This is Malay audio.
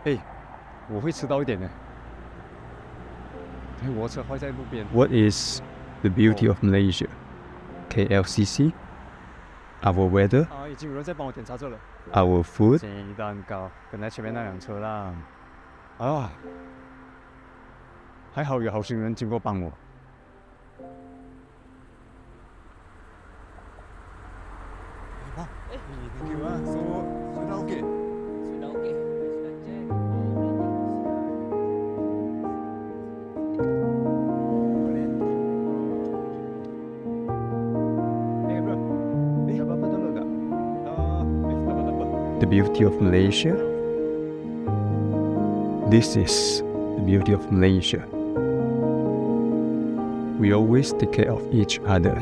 哎，我会迟到一点呢。我车坏在路边。What is the beauty of Malaysia? KLCC, our weather, 啊，已经有人在帮我点茶这了。our food. 鸡蛋糕，跟在前面那辆车啦。啊，还好有好心人经过帮我。Thank you 啊，so sudah okey. Sudah okey. Sudah check. Eh bro, apa-apa tolong tak? Tak apa. The beauty of Malaysia. This is the beauty of Malaysia. We always take care of each other.